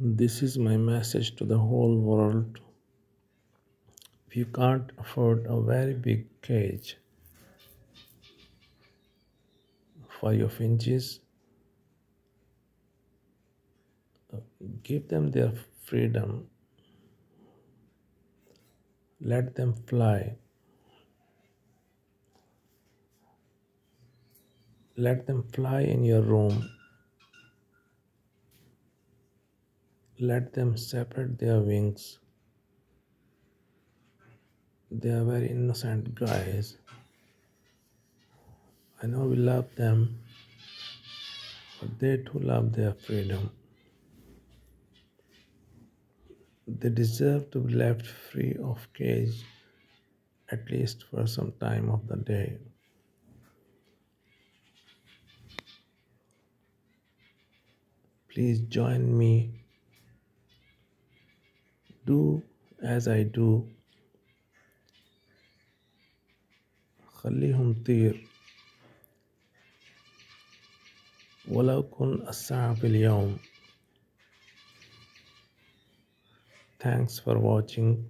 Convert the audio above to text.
This is my message to the whole world. If you can't afford a very big cage for your finches, give them their freedom. Let them fly. Let them fly in your room. Let them separate their wings. They are very innocent guys. I know we love them, but they too love their freedom. They deserve to be left free of cage, at least for some time of the day. Please join me. Do as I do. خليهم طير ولو كن أسرع في اليوم. Thanks for watching.